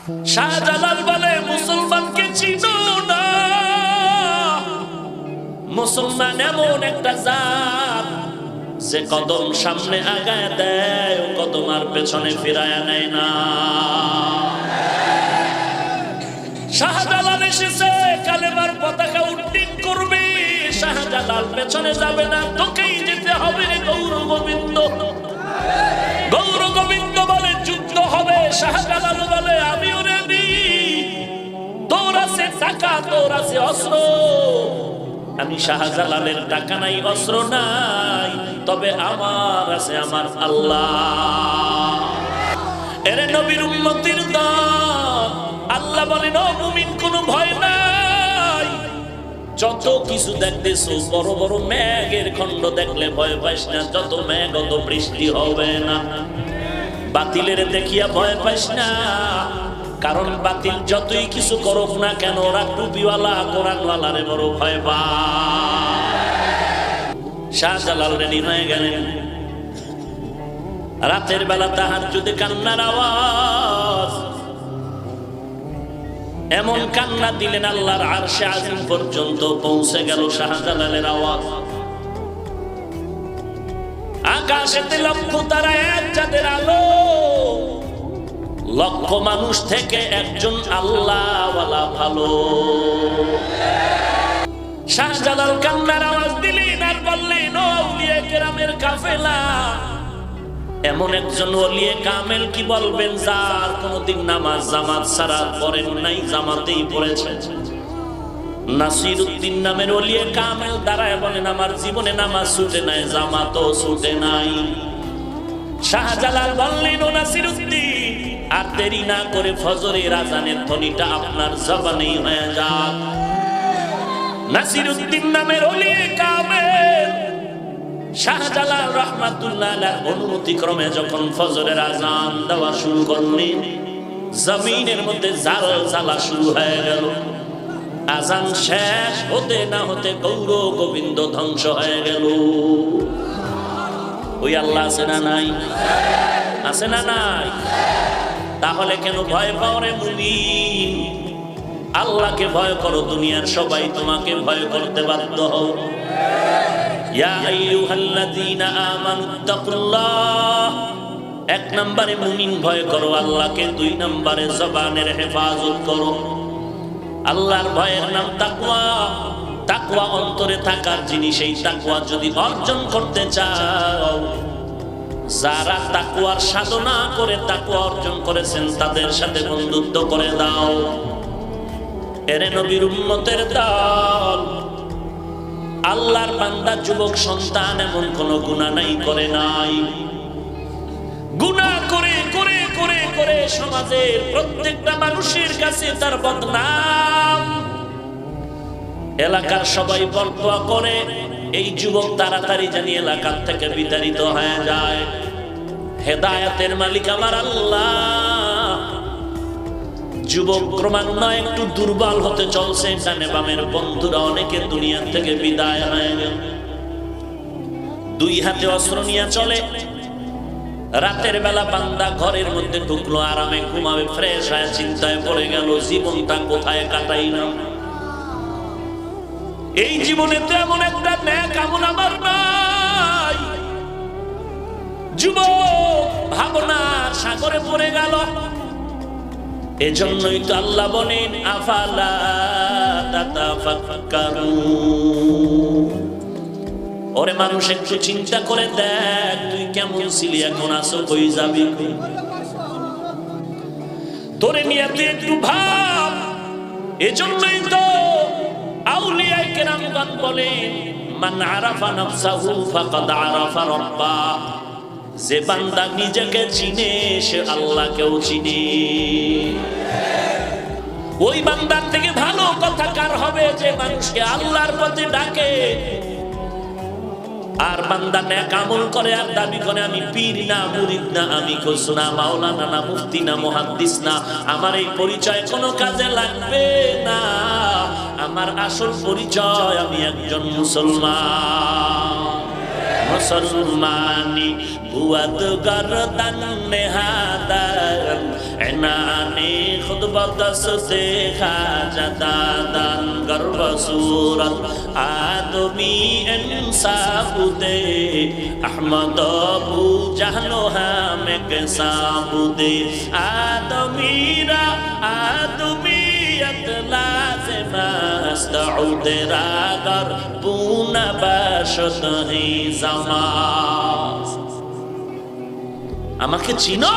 শাহজালাল বলে মুসলমানকে চিনো না, মুসলমান এমন একটা জাত যে কদম সামনে আগায় দেয়, কদম আর পেছনে ফিরায় নেয় না। শাহজালাল এসেছে কালেমার পতাকা উড্ডীন করবে, শাহজালাল পেছনে যাবে না, তোকেই যেতে হবে। গৌর গোবিন্দ, গৌর গোবিন্দ বলে যুদ্ধ হবে। শাহজালাল বলে আমিও রেডি, তোর আছে টাকা, তোর আছে অস্ত্র, আমি শাহজালালের টাকা নাই, অস্ত্র নাই, তবে আমার আছে আমার আল্লাহ। এরে নবীর উম্মতির দল, আল্লাহ বলেন ও মুমিন কোনো ভয় নাই। যত কিছু দেখতেছো, বড় বড় মেঘের খণ্ড দেখলে ভয় পাইস না, যত মেঘ অত বৃষ্টি হবে না। বাতিলের দেখিয়া ভয় পাইস না, কারণ বাতিল যতই কিছু করুক না কেন, ওরা টুপিওয়ালা কোরআনওয়ালারে বড় ভয় পায়। শাহজালাল রেডি হয়ে গেলেন। রাতের বেলা তাহাজ্জুদে কান্নার আওয়াজ, এমন কান্না দিলেন আল্লাহর আরশে আজিম পর্যন্ত পৌঁছে গেল শাহজালালের আওয়াজ। আকাশেতে লক্ষ তারা, এক চাঁদের আলো, লক্ষ মানুষ থেকে একজন আল্লাহওয়ালা ভালো। শাহজালাল কান্নার আওয়াজ দিলেন আর বললেন ও আউলিয়া কেরামের কাফেলা, এমন একজন ওলিয়ে কামেল কি বলবেন যার কোনদিন নামাজ জামাত ছাড়া পড়েন নাই, জামাতেই পড়েছেন। নাসিরউদ্দিন নামের ওলিয়ে কামেল দাঁড়ায় বলেন আমার জীবনে নামাজ ছুটে নাই, জামাতও ছুটে নাই। শাহজালাল বললেন ও নাসিরউদ্দিন, আর দেরি না করে ফজরের আযানের ধ্বনিটা আপনার জবানেই হয়ে যাক। নাসিরউদ্দিন নামের ওলিয়ে কামেল শাহজালাল রাহমাতুল্লাহ আলাইহির অনুমতি ক্রমে যখন ফজরের আযান দেওয়া শুরু করলেন, জমিনের মধ্যে জালজালা শুরু হয়ে গেল। আযান শেষ হতে না হতে গৌর গোবিন্দ ধ্বংস হয়ে গেল। ওই আল্লাহ আছে না নাই? আছে না নাই? তাহলে কেন ভয় পাও রে মুমিন? আল্লাহকে ভয় করো, দুনিয়ার সবাই তোমাকে ভয় করতে বাধ্য হও। ইয়া আইয়ুহাল্লাযীনা আমানুত্তাকুল্লাহ, এক নম্বরে মুমিন ভয় করো আল্লাহকে, দুই নম্বরে জবানের হেফাজত করো। আল্লাহর ভয়ের নাম তাকওয়া। তাকওয়া অন্তরে থাকার জিনিস। এই তাকওয়া যদি অর্জন করতে চাও, যারা তাকওয়ার সাধনা করে তাকওয়া অর্জন করেছেন তাদের সাথে বন্ধুত্ব করে দাও। এরে নবীর উম্মতের দল, আল্লাহর বান্দা যুবক সন্তান এমন কোন গুনাহ নাই করে নাই। গুনাহ করে করে করে করে সমাজের প্রত্যেকটা মানুষের কাছে তার বদনাম। এলাকার সবাই বলপা করে এই যুবক তাড়াতাড়ি জানি এলাকার থেকে বিতাড়িত হয়ে যায়। হেদায়েতের মালিক আমার আল্লাহ। যুবক ক্রমান্বয়ে একটু দুর্বল হতে চলছে, ডানে বামের বন্ধুরা অনেকে দুনিয়া থেকে বিদায় হয়ে গেল। দুই হাতে অস্ত্র নিয়ে চলে। রাতের বেলা বান্দা ঘরের মধ্যে ঢুকলো, আরামে ঘুমাবে, ফ্রেশ হয়ে চিন্তায় পড়ে গেল জীবনটা কোথায় কাটাই না। এই জীবনে তো এমন একটা নেক আমল আমার নাই। যুবক ভাবনার সাগরে পড়ে গেল। এজন্যই তো আল্লাহ বলেন আফালা তাতাফাক্কারুন, ওরে মানুষ একটু চিন্তা করে দেখ তুই কেমন ছিলি, এখন আসো কই যাবি, তোরে নিয়ে তুই একটু ভাব। এজন্যই তো আউলিয়া কেরামগণ বলেন মান আরাফা নাফসাহু ফাকাদ আরাফা রাব্বাহ, যে বান্দা নিজেকে চিনে সে আল্লাহকেও চিনে। ওই বান্দার থেকে ভালো কথা কার হবে যে মানুষকে আল্লাহর পথে ডাকে। আর বান্দা নেক আমল করে আর দাবি করে আমি পীর না, মুরিদ না, আমি কুছ না, মাওলানা না, মুফতি না, মুহাদ্দিস না, আমার এই পরিচয় কোনো কাজে লাগবে না। আমার আসল পরিচয় আমি একজন মুসলমান। মুসলমানি বুয়াদ গরদান নেহাদান এনানি খুদ जबरदस्त देखा जाता दान गर्भ सूरत आदमी इंसाफ दे अहमद अबू जहलो हमें कैसा बुदे आदमीरा आदमीयत लाज़िम अस्तऊद रागर पूना बाशत ही ज़मास আমাকে চিনো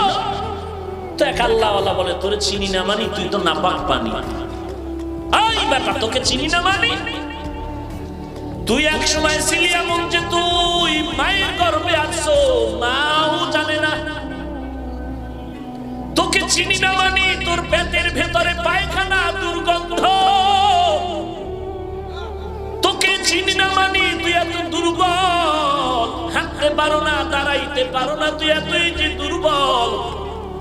তো এক আল্লাহওয়ালা বলে তোরে চিনি না মানি তুই তো নাপাক পানি এই বেটা তোকে চিনি না মানি তুই এক সময় ছিলি এমন যে তুই মায়ের গর্ভে আছো মাও জানে না তোকে চিনি না মানি তোর পেটের ভেতরে পায়খানা দুর্গন্ধ তোকে চিনি না মানি তুই এত দুর্বল হাঁটতে পারো না দাঁড়াইতে পারো না তুই এতই যে দুর্বল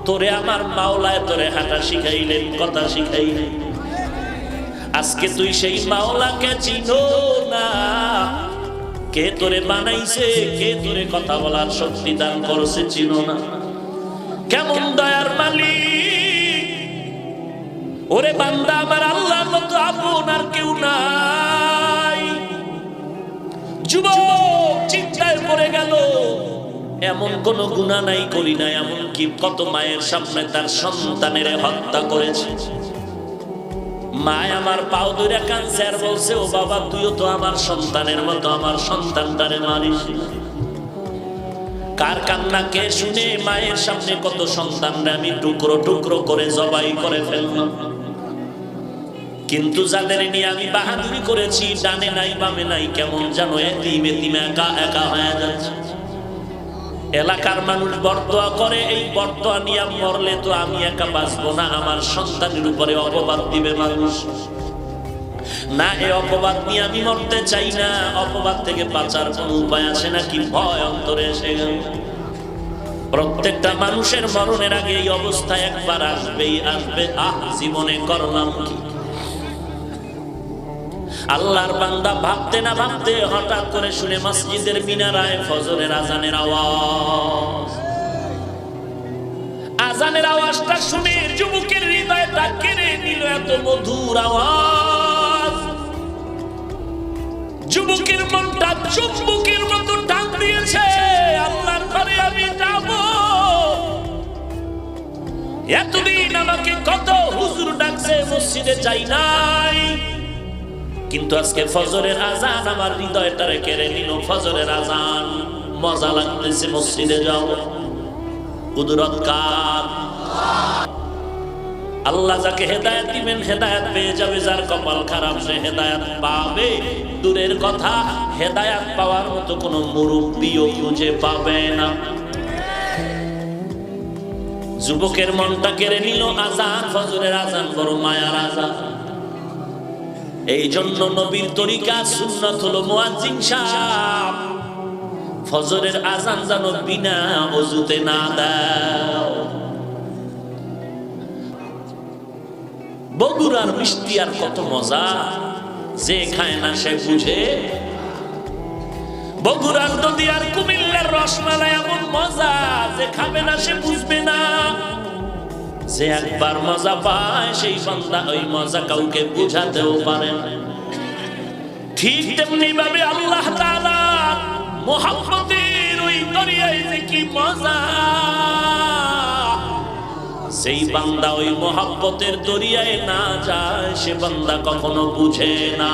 তোরে আমার মাওলায় তোরে হাঁটা শিখাইলেন কথা শিখাইলেন আজকে তুই সেই মাওলাকে চিনো না কে তোরে বানাইছে কে তোরে কথা বলার শক্তি দান করছে চিনো না কেমন দয়ার মালিক ওরে বান্দা আমার আল্লাহর মতো আপন আর কেউ নাই যুবক চিন্তায় পড়ে গেল এমন কোন গুনাহ নাই করি না এমন কি কত মায়ের সামনে তার সন্তানের হত্যা করেছে মা আমার পাও ধরে ক্যান্সার বলছে ও বাবা তুইও তো আমার সন্তানের মতো আমার সন্তানটারে মারিস কার কান্না কে শুনে মায়ের সামনে কত সন্তানরা আমি টুকরো টুকরো করে জবাই করে ফেললাম কিন্তু যাদের নিয়ে আমি বাহাদুরি করেছি ডানে নাই বামে নাই কেমন যেন এতিম একা একা হয়ে যাচ্ছে এলাকার মানুষ বর্তোয়া করে এই বর্তোয়া নিয়ে মরলে তো আমি একা বাঁচবো না আমার সন্তানের উপরে অপবাদ দিবে মানুষ না এই অপবাদ নিয়ে আমি মরতে চাই না অপবাদ থেকে বাঁচার কোনো উপায় আছে নাকি ভয় অন্তরে এসে গেল প্রত্যেকটা মানুষের মরণের আগে এই অবস্থা একবার আসবেই আসবে জীবনে করলাম কি আল্লাহর বান্দা ভাবতে না ভাবতে হঠাৎ করে শুনে মসজিদের মিনারায় ফজরের আজানের আওয়াজ আজানের আওয়াজটা শুনে যুবকের হৃদয়টা কেড়ে নিল এত মধুর আওয়াজ যুবকের মনটা চুম্বকের মতো টান দিয়েছে আল্লাহর ঘরে আমি যাব এতদিন আমাকে কত হুজুর ডাকছে মসজিদে যাই নাই কিন্তু আজকে ফজরের আজান আমার হৃদয়টারে কেড়ে নিল ফজরের আজান মজা লাগতেছে মসজিদে যাও কুদরত কার আল্লাহ যাকে হেদায়েত দিবেন হেদায়েত পেয়ে যাবে যার কপাল খারাপ সে হেদায়েত পাবে দূরের কথা হেদায়েত পাওয়ার মতো কোনো মুরব্বিও খুঁজে পাবে না যুবকের মনটা কেড়ে নিল আজান ফজরের আজান বড় মায়ার আজান এই জন্য নবীর তরিকা সুন্নাত হলো মুয়াজ্জিন সাহেব ফজরের আজান যেন বিনা ওযুতে না দাও বগুড়ার মিষ্টি আর কত মজা যে খায় না সে বুঝে বগুড়ার দধি আর কুমিল্লার রসমালাই এমন মজা যে খাবে না সে বুঝবে না যে একবার মজা পায় সেই বান্দা ওই মজা কাউকে বুঝাতেও পারে না ঠিক তেমনি ভাবে আল্লাহ তাআলা মুহাব্বতের ওই দরিয়ায় যে কি মজা সেই বান্দা ওই মুহাব্বতের দরিয়ায় না যায় সে বান্দা কখনো বুঝে না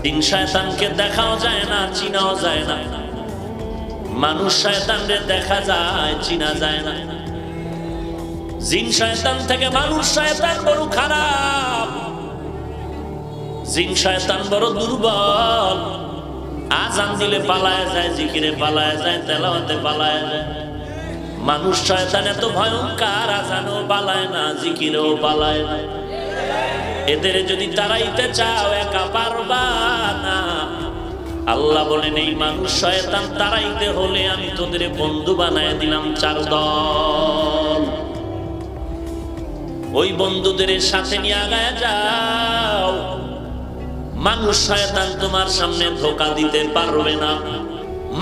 জিন শয়তানকে দেখাও যায় না চিনাও যায় না মানুষ শয়তানকে দেখা যায় চিনা যায় না জিন শয়তান থেকে মানুষ শয়তান বড় খারাপ জিন শয়তান বড় দুর্বল আজান দিলে পালায় যায় জিকিরে পালায় যায় তেলাওয়াতে পালায় যায় মানুষ শয়তান এত ভয়ঙ্কর আজানও পালায় না জিকিরেও পালায় না এদের যদি তাড়াইতে চাও একা পারবা না আল্লাহ বলেন এই মানুষ শয়তান তাড়াইতে হলে আমি তোদের বন্ধু বানায় দিলাম 4 দল ওই বন্ধুদের সাথে নিয়ে আগায় যাও মানুষ শয়তান তোমার সামনে ধোঁকা দিতে পারবে না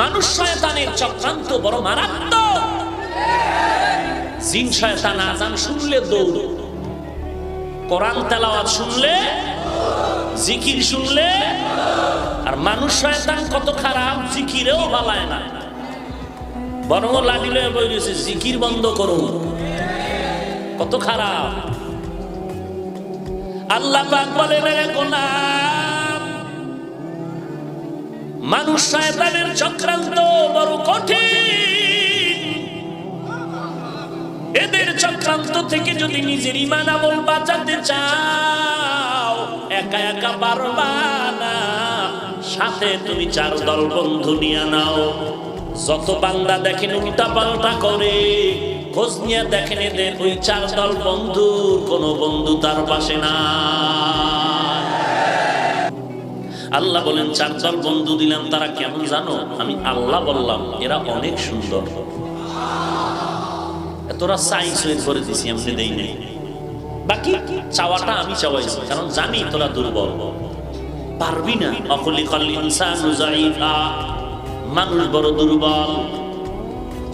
মানুষ শয়তানের চক্রান্ত বড় মারাত্মক জিন শয়তান আজান শুনলে দৌড়, কোরআন তেলাওয়াত শুনলে, জিকির শুনলে। আর মানুষ শয়তান কত খারাপ, জিকিরেও বালায় না, বরং লাঠিলে বলেছে জিকির বন্ধ করুন। কত খারাপ। আল্লাহ পাক বলেন, রে গোলাম, মানুষ শয়তানের চক্রান্ত বড় কঠিন। এদের চক্রান্ত থেকে যদি নিজের ঈমান আমল বাঁচাতে চাও, একা একা পারবা না, সাথে তুমি 4 দল বন্ধু নিয়ে নাও। যত বান্দা দেখেন উল্টা পাল্টা করে, খোঁজ নিয়ে দেখেন এদের ওই 4 দল বন্ধুর কোন বন্ধু তার পাশে না। আল্লাহ বলেন 4 দল বন্ধু দিলাম, তারা কেমন জানো? আমি আল্লাহ বললাম এরা অনেক সুন্দর। তোরা চাইছিস করে দিছি, আমি দেই নাই। বাকি চাওয়াটা আমি চাওয়াইছি, কারণ জানি তোরা দুর্বল, পারবি না। অখলিকাল ইনসানু যায়ীফা, মানুষ বড় দুর্বল,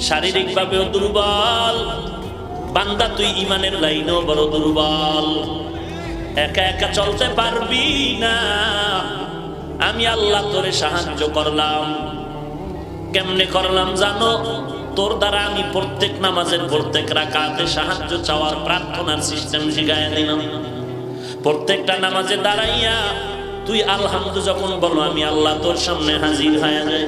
শারীরিক ভাবেও দুর্বল। বান্দা তুই ঈমানের লাইনেও বড় দুর্বল, একা একা চলতে পারবি না। আমি আল্লাহ তোরে সাহায্য করলাম। কেমনে করলাম জানো? তোর দ্বারা আমি প্রত্যেক নামাজের প্রত্যেক রাকাতে সাহায্য চাওয়ার প্রার্থনার সিস্টেম শিখাইয়া দিলাম। প্রত্যেকটা নামাজে দাঁড়াইয়া তুই আলহামদু যখন বলো, আমি আল্লাহ তোর সামনে হাজির হয়ে যাই।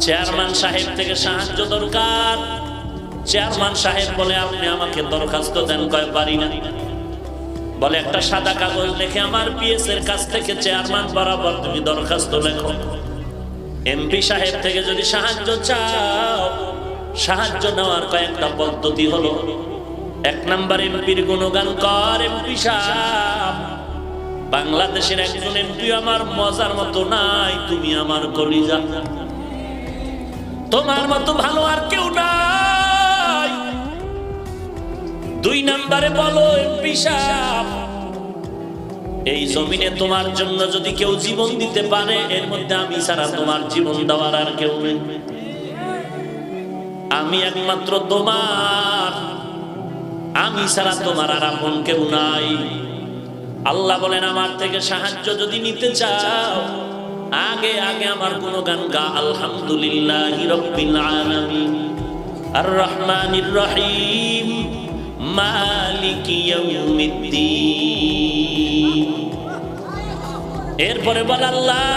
চেয়ারম্যান সাহেব থেকে সাহায্য দরকার, চেয়ারম্যান সাহেব বলে আপনি আমাকে দরখাস্ত দেন, কয় পারি না। বলে একটা সাদা কাগজ লিখে আমার পিএস এর কাছ থেকে চেয়ারম্যান বরাবর তুমি দরখাস্ত লেখো। এমপি সাহেব থেকে যদি সাহায্য চাও, সাহায্য নেওয়ার কয়েকটা পদ্ধতি হলো। 1 নাম্বার, এমপির গুণগান কর। এমপি সাহেব, বাংলাদেশের একজন এমপি আমার মজার মতো নাই, তুমি আমার কলিজা, তোমার মতো ভালো আর কেউ নাই। 2 নাম্বারে বলো, এমপি সাহেব, এই জমিনে তোমার জন্য যদি কেউ জীবন দিতে পারে, এর মধ্যে আমি ছাড়া তোমার জীবন দেওয়ার আর কেউ নেই। আমি একমাত্র তোমার, আমি ছাড়া তোমার আর আপন কেউ নাই। আল্লাহ বলেন, আমার থেকে সাহায্য যদি নিতে চাও, আগে আগে আমার গুণগান গা। আলহামদুলিল্লাহি রাব্বিল আলামিন, আর রহমানির রহিম, মালিকি ইয়াউমিদ্দিন। এরপরে বল, আল্লাহ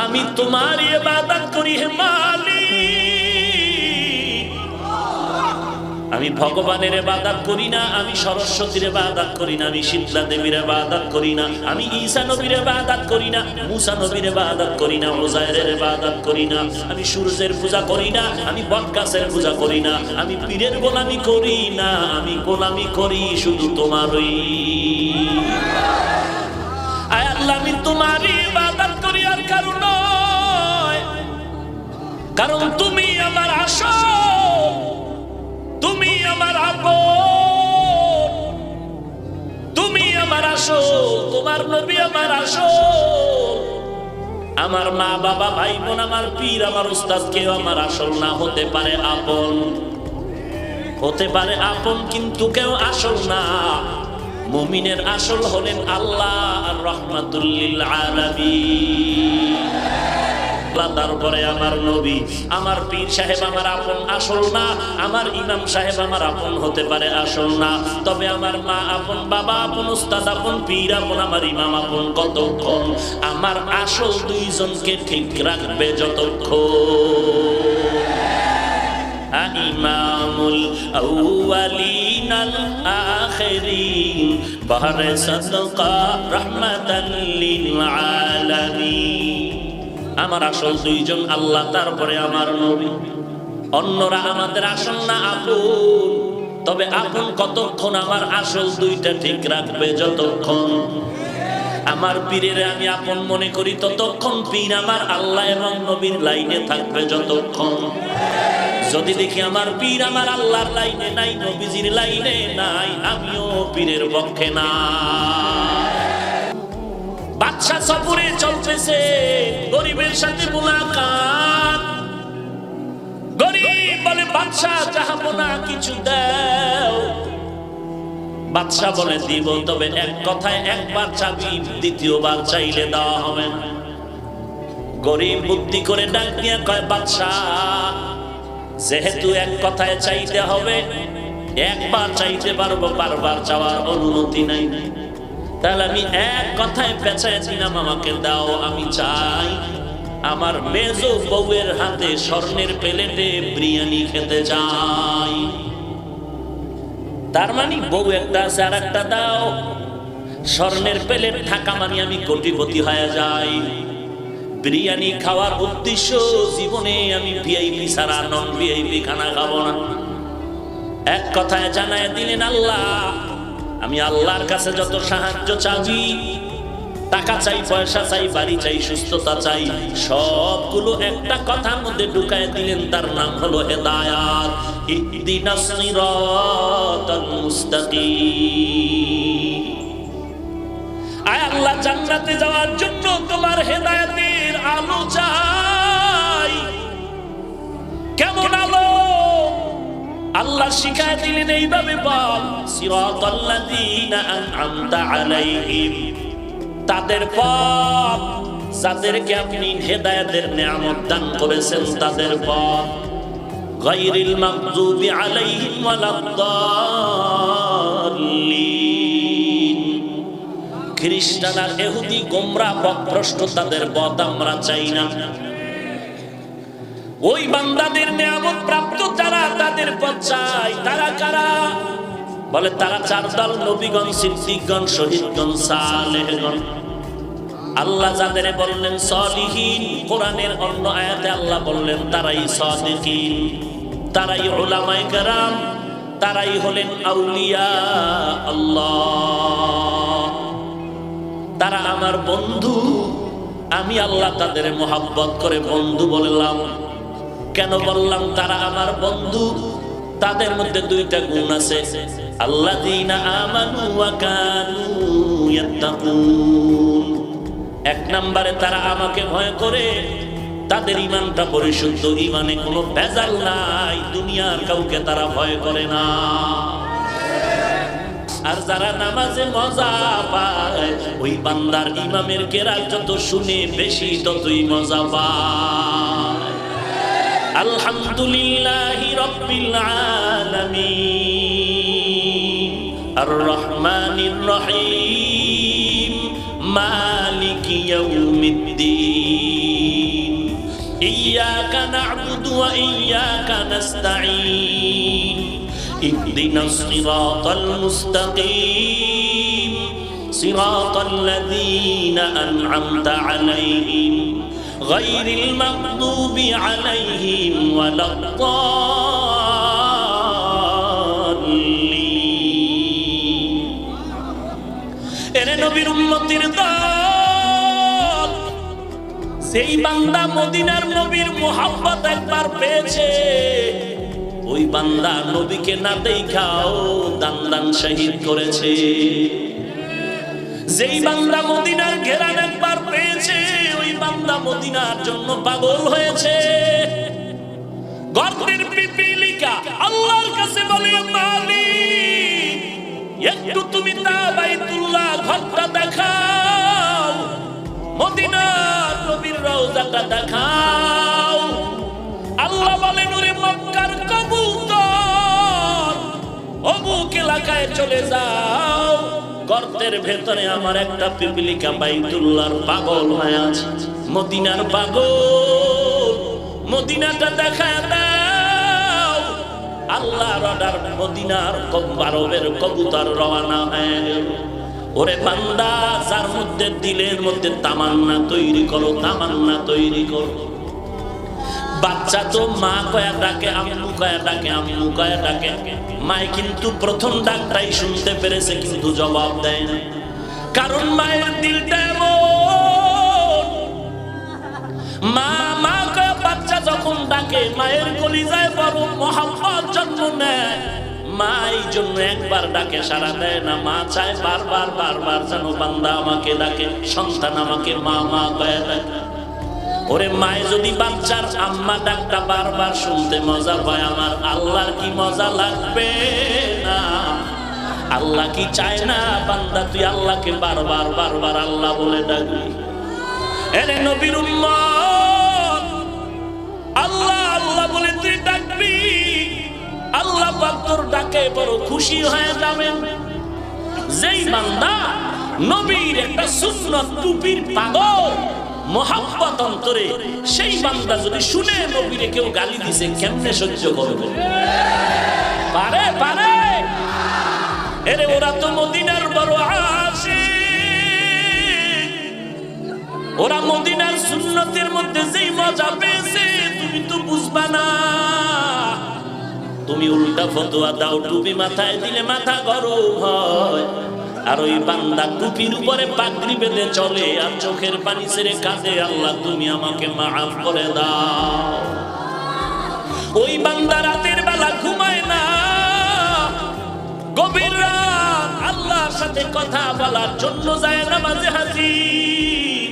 আমি তোমার ইবাদত করি হে মালিক। আমি ভগবানের ইবাদত করি না, আমি সরস্বতীর ইবাদত করি না, আমি শীতলা দেবীর ইবাদত করি না, আমি ঈসা নবীর ইবাদত করি না, মুসা নবীর ইবাদত করি না, উযায়েরের ইবাদত করি না, আমি সূর্যের পূজা করি না, আমি বটগাছের পূজা করি না, আমি পীরের গোলামি করি না, আমি গোলামি করি শুধু তোমারই। আয় আল্লাহ, আমি তোমারই ইবাদত করি আর কারো নয়, কারণ তুমি আমার আসল, তুমি আমার আপন, তুমি আমার আসল, তোমার নবী আমার আসল। আমার মা বাবা ভাই বোন আমার পীর আমার উস্তাদ কেউ আমার আসল না, হতে পারে আপন, হতে পারে আপন, কিন্তু কেউ আসল না। মুমিনের আসল হলেন আল্লাহ আর রাহমাতুল লিল আলামিন। তারপরে আমার নবী, আমার পীর সাহেব আমার আপন আসল না, আমার ইমাম সাহেব আমার আপন হতে পারে আসল না, তবে আমার মা আপন, বাবা আপন, উস্তাদ আপন, পীর আপন, আমার ইমাম আপন কতক্ষণ? আমার আসল 2 জনকে ঠিক রাখবে যতক্ষণ। ইমামুল আউয়ালিনাল আখিরিন, বাহরে সাদকা রাহমাতাল লিল আলামিন। আমার আসল 2 জন আল্লাহ, তারপরে আমার নবী। অন্যরা আমাদের আসল না, আপন, তবে আপন কতক্ষণ? আমার আসল 2টা ঠিক রাখবে যতক্ষণ। আমার পীরের আমি আপন মনে করি ততক্ষণ, পীর আমার আল্লাহ এবং নবীর লাইনে থাকবে যতক্ষণ। যদি দেখি আমার পীর আমার আল্লাহর লাইনে নাই, নবীজির লাইনে নাই, আমিও পীরের পক্ষে না। বাদশা সফরে চলতেছে, গরিবের সাথে মুলাকাত। গরিব বলে, বাদশাহ জাহাপনা কিছু দাও। বাদশাহ বলে দিব, তবে এক কথায় একবার চাবি, দ্বিতীয়বার চাইলে দেওয়া হবে না। গরিব বুদ্ধি করে ডাক নিয়ে কয়, বাদশাহ যেহেতু এক কথায় চাইতে হবে, একবার চাইতে পারবো, বারবার চাওয়ার অনুমতি নাই, তাহলে আমি এক কথায় পেঁচায় দিলাম, আমাকে দাও। আমি চাই আমার মেজো বউয়ের হাতে স্বর্ণের প্লেটে বিরিয়ানি খেতে চাই। তার মানে বউ একটা আছে, আর একটা দাও। স্বর্ণের প্লেট থাকা মানে আমি কোটিপতি হয়ে যাই। বিরিয়ানি খাওয়ার উদ্দেশ্য, জীবনে আমি ভিআইপি ছাড়া নন ভিআইপি খানা খাবো না। এক কথায় জানায় দিলেন, আল্লাহ আমি আল্লাহর কাছে যত সাহায্য চাই, টাকা চাই, পয়সা চাই, বাড়ি চাই, সুস্থতা চাই, সবগুলো একটা কথার মধ্যে ঢুকায় দিলেন। তার নাম হলো হেদায়াত। ইহদিনাস সিরাতাল মুস্তাকিম। আয় আল্লাহ, জান্নাতে যাওয়ার জন্য তোমার হেদায়েতের আলো চাই। কেমন আলো? আল্লাহ শিখায় দিলেন এইভাবে, বল সিরাতাল্লাযীনা আন'আমতা আলাইহিম, তাদের পথ যাদেরকে আপনি হেদায়েতের নিয়ামত দান করেছেন, তাদের পথ। গায়রিল মাগযুবি আলাইহিম ওয়ালাদ-দাল্লিন, খ্রিস্টান আর ইহুদি গোমরা পথভ্রষ্ট, তাদের পথ আমরা চাই না। ওই বান্দাদের নিয়ামত প্রাপ্ত যারা, তাদের পথ চাই। তারা কারা? বলে তারা চার দল, নবীগণ, সিদ্দিকগণ, শহীদগণ, সালেহগণ। আল্লাহ যাদের বললেন সলিহিন, কোরআনের অন্য আয়াতে আল্লাহ বললেন তারাই সাদিকিন, তারাই উলামায়ে কেরাম, তারাই হলেন আউলিয়া আল্লাহ। তারা আমার বন্ধু। আমি আল্লাহ তাদের মোহাব্বত করে বন্ধু বললাম। কেন বললাম তারা আমার বন্ধু? তাদের মধ্যে দুইটা গুণ আছে। আল্লাযীনা আমানু ওয়া কানু ইয়াত্তাকুন। এক নম্বরে তারা আমাকে ভয় করে, তাদের ঈমানটা পরিশুদ্ধ, ঈমানে কোনো ভেজাল নাই, দুনিয়ার কাউকে তারা ভয় করে না। আর যারা নামাজে মজা পায়, ওই বান্দার ইমামের কেরাত যত শুনে বেশি ততই মজা পায়। আলহামদুলিল্লাহি রাব্বিল আলামিন, আর রহমানির রহিম, মালিকি ইয়াউমিদ্দিন, ইয়্যাকা না'বুদু ওয়া ইয়্যাকা নাস্তাঈন, ইহদিনাস সিরাতাল মুস্তাকিম, সিরাতাল লাযীনা আন'আমতা আলাইহিম, গায়রিল মাগদুবি আলাইহিম ওয়ালাদ-দাল্লিন। এরে নবীর উম্মতের দল, সেই বান্দা মদিনার নবীর মুহাব্বত একবার পেয়েছে, ওই বান্দা নবীকে না দেখাও দান দান শহীদ করেছে। যেই বান্দা মদিনার ঘেরান একবার পেয়েছে, ওই বান্দা মদিনার জন্য পাগল হয়েছে। গর্তের পিপিলিকা আল্লাহর কাছে বলে, মালিক একটু তুমি বাইতুল্লাহ ঘরটা দেখাও, মদিনার নবীর রওজাটা দেখাও। আল্লাহ বলেন, ওরে মক্কার কবুতর, অমুক এলাকায় চলে যাও, গর্তের ভেতরে আমার একটা পিপিলিকা বাইতুল্লাহর পাগল হয়ে আছে, মদিনার পাগল, মদিনাটা দেখায় দাও। আল্লাহর অর্ডার, মদিনার আরবের কবুতর রওনা হয়ে গেল। ওরে বান্দা, যার মধ্যে দিলের মধ্যে তামান্না তৈরি করো, তামান্না তৈরি করো। বাচ্চা তো মা কয়া ডাকে, আম্মু কয়া ডাকে, আম্মু কয়া ডাকে। মায় কিন্তু প্রথম ডাকটাই শুনতে পেরেছে, কিন্তু জবাব দেয় না, কারণ মায়ের দিলটা এমন। মা মা কয়া বাচ্চা যখন ডাকে, মায়ের কলিজায় বড় মহব্বত জন্ম নেয়। মা এই জন্য একবার ডাকে সাড়া দেয় না, মা চায় বারবার বারবার যেন বান্দা আমাকে ডাকে, সন্তান আমাকে মা মা কয়া ডাকে। ওরে মায়ে যদি বাচ্চার আম্মা ডাকটা বারবার শুনতে মজা পায়, আমার আল্লাহর কি মজা লাগবে না? আল্লাহ কি চায় না বান্দা তুই আল্লাহকে বারবার বারবার আল্লাহ বলে ডাকবি? এরে নবীর উম্মত, আল্লাহ আল্লাহ বলে তুই ডাকবি, আল্লাহ পাক তোর ডাকে বড় খুশি হয়ে যাবেন। যেই বান্দা নবীর একটা সুন্নত টুপির পাগল, মোহাব্বত অন্তরে, সেই বান্দা যদি শুনে নবীরে কেউ গালি দিছে কেমনে সহ্য করবে? পারে পারে? এরে ওরা তো মদিনার বড় আশিক, ওরা মদিনার সুন্নতের মধ্যে যেই মজা পেয়েছে তুমি তো বুঝবা না। তুমি উল্টা ফতোয়া দাও, টুপি মাথায় দিলে মাথা গরম হয়, আর ওই বান্দা টুপির উপরে পাগড়ি বেঁধে চলে আর চোখের পানি ছেড়ে কাঁদে, আল্লাহ তুমি আমাকে মাফ করে দাও। ওই বান্দা রাতের বেলা ঘুমায় না, গভীর রাত আল্লাহর সাথে কথা বলার জন্য যায় নামাজে হাজির,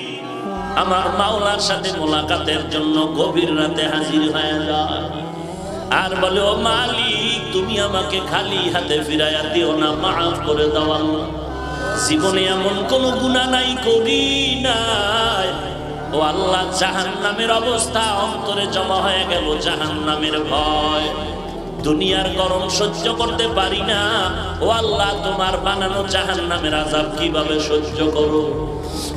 আমার মাওলার সাথে মোলাকাতের জন্য গভীর রাতে হাজির হয়ে যায়, আর বলে ও মালিক তুমি আমাকে খালি হাতে ফিরাইয়া দিও না, মাফ করে দাও আল্লাহ। জীবনে এমন কোন গুনাহ নাই করি নাই, ও আল্লাহ জাহান্নামের অবস্থা অন্তরে জমা হয়ে গেল, জাহান্নামের ভয়, দুনিয়ার গরম সহ্য করতে পারি না, ও আল্লাহ তোমার বানানো জাহান্নামের আযাব কিভাবে সহ্য করব?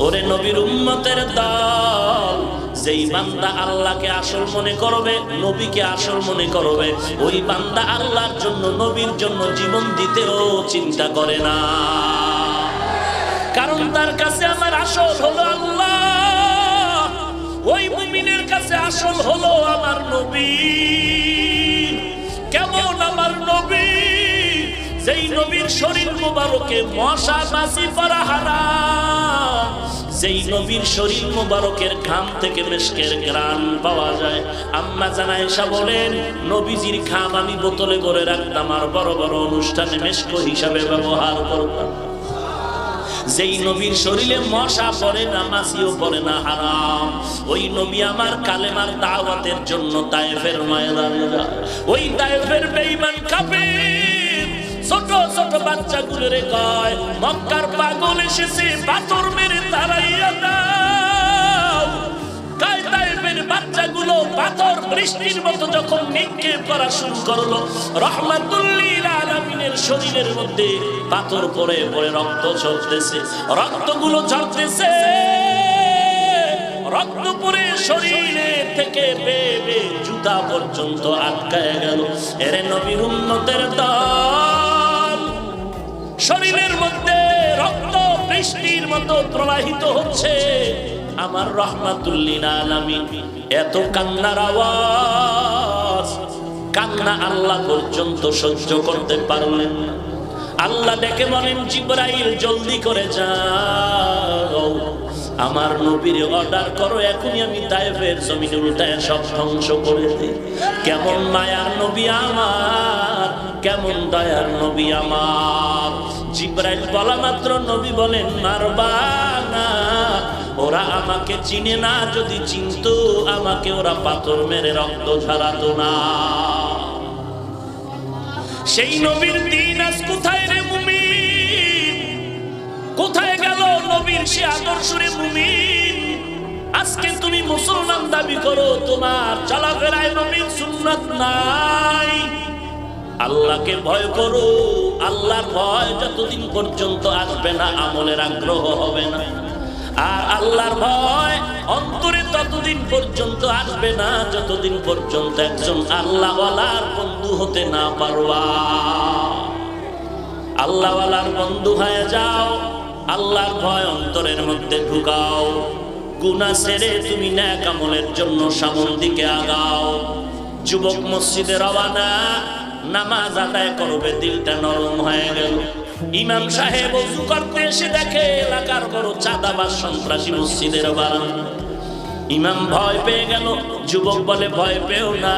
ওরে নবীর উম্মতের দল, যেই বান্দা আল্লাহকে আসল মনে করবে, নবীকে আসল মনে করবে, ওই বান্দা আল্লাহর জন্য নবীর জন্য জীবন দিতেও চিন্তা করে না, কারণ তার কাছে আমার আসল হলো আল্লাহ, ওই মুমিনের কাছে আসল হলো আমার নবী। কেমন আমার নবী? যেই নবীর শরীর মোবারকে মশা মাছি পরা হারাম, যেই নবীর শরীর মোবারকের ঘাম থেকে মিশকের ঘ্রাণ পাওয়া যায়। আম্মা জান আয়েশা বলেন, নবীজির ঘাম আমি বোতলে করে রাখতাম আর বড় বড় অনুষ্ঠানে মিশক হিসাবে ব্যবহার করতাম। যেই নবীর শরীরে মশা পড়ে না, মাছিও পড়ে না হারাম, ওই নবী আমার কালেমার দাওয়াতের জন্য তায়েফের ময়দানে যায়। ওই তায়েফের বেঈমান কাফির ছোট ছোট বাচ্চাগুলোরে কয়, মক্কার পাগল এসেছে, পাথর মেরে তাড়াইয়া দাও। কয় তায়েফের বাচ্চাগুলো পাথর বৃষ্টির মতো যখন নিক্ষেপ করা শুরু করলো, রাহমাতুল লিল আলামিনের শরীরের মধ্যে পাথর পড়ে পড়ে রক্ত ঝরতেছে, রক্তগুলো ঝরতেছে, রক্ত পড়ে শরীরে থেকে বেয়ে জুতা পর্যন্ত আটকায় গেল। এরে নবীর উম্মতের দল, শরীরের মধ্যে রক্ত বৃষ্টির মতো প্রবাহিত হচ্ছে, আমার রাহমাতুল লিল আলামিন এত কান্নার আওয়াজ, কান্না আল্লাহ পর্যন্ত সহ্য করতে পারলেন না। আল্লাহ ডেকে বলেন, জিবরাইল জলদি করে যাও, আমার নবীর অর্ডার করো, এখনই আমি তায়েফের জমিন উল্টায় সব ধ্বংস করে দিই। কেমন মায়ার নবী আমার, কেমন দয়ার নবী আমার। জিবরাইল বলা মাত্র নবী বলেন, মারবা না, ওরা আমাকে চিনে না, যদি চিনতো আমাকে ওরা পাথর মেরে রক্ত ঝরাতো না। সেই নবীর দিন আজ কোথায় রে মুমিন? কোথায় গেল নবীর সে আদর্শ রে মুমিন? আজকে তুমি মুসলমান দাবি করো, তোমার চলাফেরায় নবীর সুন্নাত নাই। আল্লাহকে ভয় করো, আল্লাহর ভয় যতদিন পর্যন্ত আসবে না আমলের আগ্রহ হবে না, আর আল্লাহর ভয় অন্তরে ততদিন পর্যন্ত আসবে না যতদিন পর্যন্ত একজন আল্লাহওয়ালার বন্ধু হতে না পারবা। আল্লাহওয়ালার বন্ধু হয়ে যাও, আল্লাহর ভয় অন্তরের মধ্যে ঢুকাও, গুনাহ ছেড়ে তুমি নেক আমলের জন্য সামনের দিকে আগাও। যুবক মসজিদে রওনা, নামাজ আদায় করবে, দিলটা নরম হয়ে গেল। ইমাম সাহেব ওযু করতে এসে দেখে এলাকার বড় চাঁদাবাজ সন্ত্রাসী মসজিদের বারান্দা। ইমাম ভয় পেয়ে গেল। যুবক বলে, ভয় পেও না,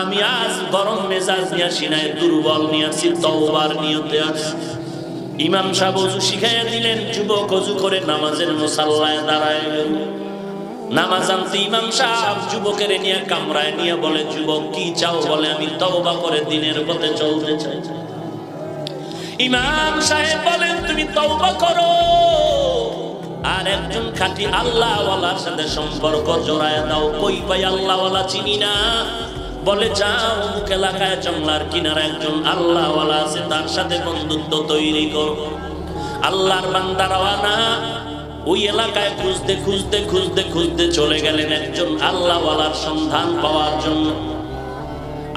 আমি আজ গরম মেজাজ নিয়ে আসি নাই, দুর্বল নিয়ে আসি, তওবার নিয়তে আসি। ইমাম সাহেব ওযু শিখাইয়া দিলেন। যুবক ওযু করে নামাজের মুসাল্লায় দাঁড়ায় গেল। নামাজ আনতে ইমাম সাহেব যুবকের নিয়ে কামরায় নিয়ে বলে, যুবক কি চাও? বলে, আমি তওবা করে দিনের পথে চলতে চাই। ইমাম সাহেব বলেন, তুমি তওবা করো আর একজন খাঁটি আল্লাহওয়ালার সাথে সম্পর্ক জোড়ায় দাও। কই ভাই আল্লাহওয়ালা? চিনি না। বলে, যাও অমুক এলাকায় জংলার কিনারে একজন আল্লাহওয়ালা আছে, তার সাথে বন্ধুত্ব তৈরি করো। আল্লাহর বান্দা রওয়ানা ওই এলাকায় খুঁজতে খুঁজতে খুঁজতে খুঁজতে চলে গেলেন একজন আল্লাহওয়ালার সন্ধান পাওয়ার জন্য।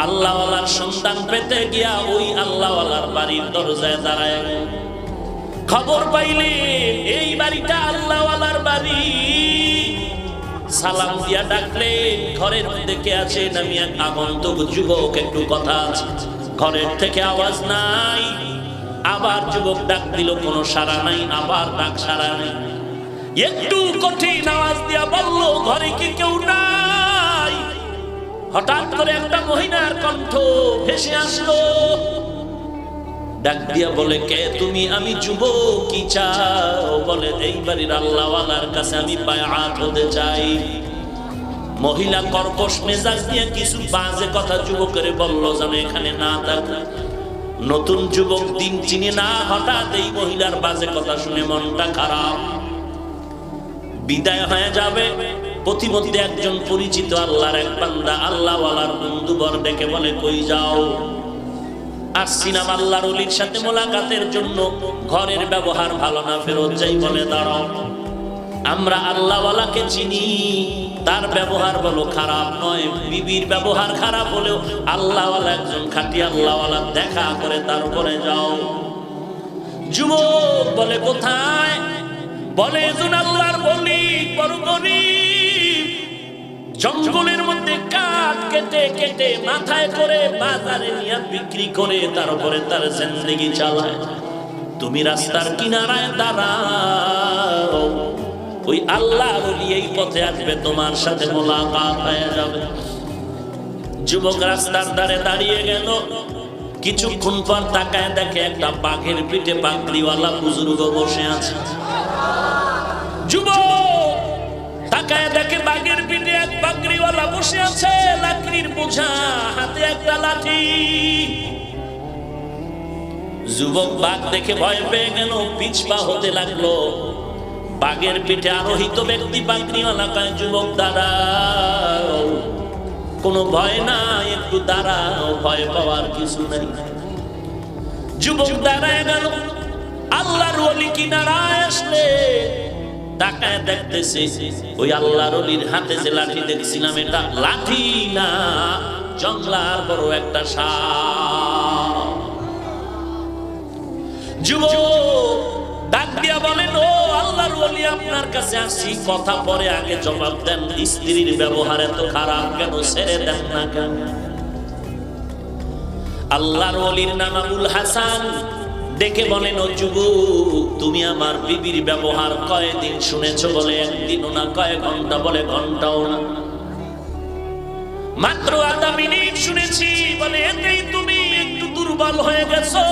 আল্লাহওয়ালার সন্ধান পেতে গিয়া ওই আল্লাহওয়ালার বাড়ির দরজায় দাঁড়ায় খবর পাইলেন এই বাড়িটা আল্লাহওয়ালার বাড়ি। সালাম দিয়া ডাকলেন, ঘরের মধ্যে কে আছেন? আমি এক আগন্তুক যুবক, একটু কথা আছে। ঘরের থেকে আওয়াজ নাই। আবার যুবক ডাক দিল, কোনো সাড়া নাই। আবার ডাক, সাড়া নাই। একটু কঠিন আওয়াজ দিয়া বলল, ঘরে কি কেউ নাই? হঠাৎ করে একটা মহিলার কণ্ঠ ভেসে আসলো, ডাক দিয়া বলে, কে তুমি? আমি যুবক, কি চাও? বলে, এই বাড়ির আল্লাহওয়ালার কাছে আমি বায়াত হতে চাই। মহিলা কর্কশ মেজাজ দিয়ে কিছু বাজে কথা যুবকের বলল, যেন এখানে না থাকে। নতুন যুবক, দিন চিনে না, হঠাৎ এই মহিলার বাজে কথা শুনে মনটা খারাপ। বিদায় হয়ে যাবে, প্রতিমধ্যে একজন পরিচিত আল্লাহর এক বান্দা আল্লাহওয়ালার বন্ধুবর ডেকে বলে, কই যাও? আসছিলাম আল্লাহর ওলির সাথে মোলাকাতের জন্য, ঘরের ব্যবহার ভালো না, ফেরত যাই। বলে, দাঁড়াও, আমরা আল্লাহওয়ালাকে চিনি, তার ব্যবহার বলো খারাপ নয়। বিবির ব্যবহার খারাপ হলেও আল্লাহওয়ালা একজন খাঁটি আল্লাহওয়ালা, দেখা করে তারপরে যাও। যুবক বলে, কোথায়? বলে, একজন আল্লাহর ওলি, বড় গরীব, জঙ্গলের মধ্যে কাঠ কেটে কেটে মাথায় করে বাজারে নিয়ে বিক্রি করে তারপরে তার জিন্দেগি চালায়। তুমি রাস্তার কিনারায় দাঁড়াও, ওই আল্লাহর ওলি এই পথে আসবে, তোমার সাথে মোলাকাত হয়ে যাবে। যুবক রাস্তার ধারে দাঁড়িয়ে গেল। কিছুক্ষণ পর তাকায় দেখে একটা বাঘের পিঠে পাগড়িওয়ালা বুজুর্গ বসে আছে। যুবক তাকায় দেখে বাঘের পিঠে এক পাগড়িওয়ালা বসে আছে, লাকড়ির বোঝা, হাতে একটা লাঠি। যুবক বাঘ দেখে ভয় পেয়ে গেল, পিছপা হতে লাগলো। বাঘের পিঠে আরোহিত ব্যক্তি পাগড়িওয়ালা কয়, যুবক দাঁড়াও, কোনো ভয় নাই, একটু দাঁড়াও, ভয় পাওয়ার কিছু নাই। যুবক দাঁড়ায় গেল। আল্লাহর ওলি কিনারায় আসলে তাকায় দেখতেছে ওই আল্লাহর ওলির হাতে যে লাঠি দেখছিলাম, এটা লাঠি না, জংলার বড় একটা সাপ। যুবক ডাক দিয়া বলেন, ও আল্লাহর ওলি, আপনার কাছে আসছি, কথা পরে আগে জবাব দেন। স্ত্রীর ব্যবহার এত খারাপ কেন? ছেড়ে দেন না কেন? আল্লাহর ওলির নাম আবুল হাসান। ডেকে বলেন, ও যুবক, তুমি আমার বিবির ব্যবহার কয়দিন শুনেছো? বলে, একদিনও না। কয় ঘন্টা? বলে, ঘন্টাও না, মাত্র আধা মিনিট শুনেছি। বলে, এতেই তুমি একটু দুর্বল হয়ে গেছো।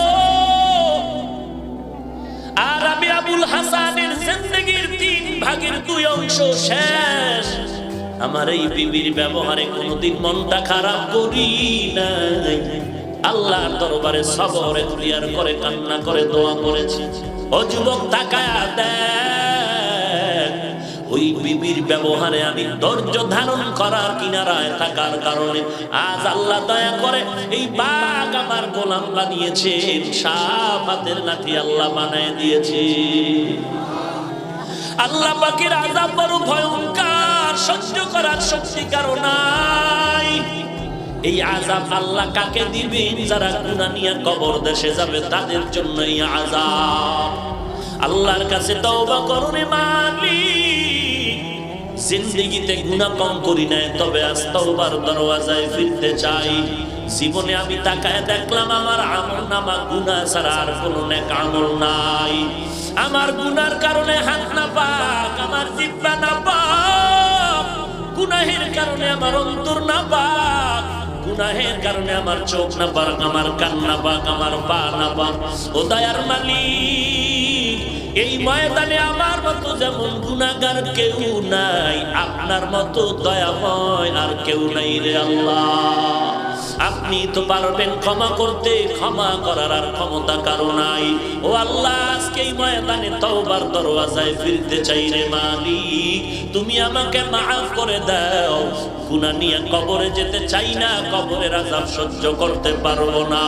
আর আমি আবুল হাসানের জিন্দেগির 3/2 অংশ শেষ। আমার এই বিবির ব্যবহারে কোনোদিন মনটা খারাপ করি নাই। আল্লাহর দরবারে সবর এখতিয়ার করে কান্না করে দোয়া করেছি। ও যুবক, তাকায়া দেখ, ওই বিবির ব্যবহারে আমি ধৈর্য ধারণ করার কিনারায় থাকার কারণে আজ আল্লাহ দয়া করে এই বাঘ আমার গোলাম বানিয়েছেন, সাপ হাতের লাঠি আল্লাহ বানায় দিয়েছে। আল্লাহ পাকের আযাব বড় ভয়ঙ্কর, সহ্য করার শক্তি কারো নাই। এই আযাব আল্লাহ কাকে দিবেন? যারা গুনাহ নিয়ে কবর দেশে যাবে, তাদের জন্য এই আযাব। আল্লাহর কাছে তওবা করুন মালিক। জিন্দেগিতে গুনাহ কম করি নাই, তবে আজ তওবার দরওয়াজায় ফিরতে চাই। জীবনে আমি তাকায় দেখলাম আমার আমলনামা গুনাহ ছাড়া আর কোনো নেক আমল নাই। আমার গুনার কারণে হাত না পাক, আমার জিহ্বা না পাক, গুনাহের কারণে আমার অন্তর না পাক, গুনাহের কারণে আমার চোখ না পাক, আমার কান না পাক, আমার পা না পাক। ও দয়ার মালিক, এই ময়দানে আমার মতো যেমন গুনাহগার কেউ নাই, আপনার মতো দয়াময় আর কেউ নাই রে আল্লাহ। আপনি তো পারবেন ক্ষমা করতে, ক্ষমা করার আর ক্ষমতা কারো নাই। ও আল্লাহ, আজকে এই ময়দানে তওবার দরওয়াজায় ফিরতে চাই রে মালিক, তুমি আমাকে মাফ করে দাও। গুনাহ নিয়ে কবরে যেতে চাই না, কবরের আযাব সহ্য করতে পারবো না।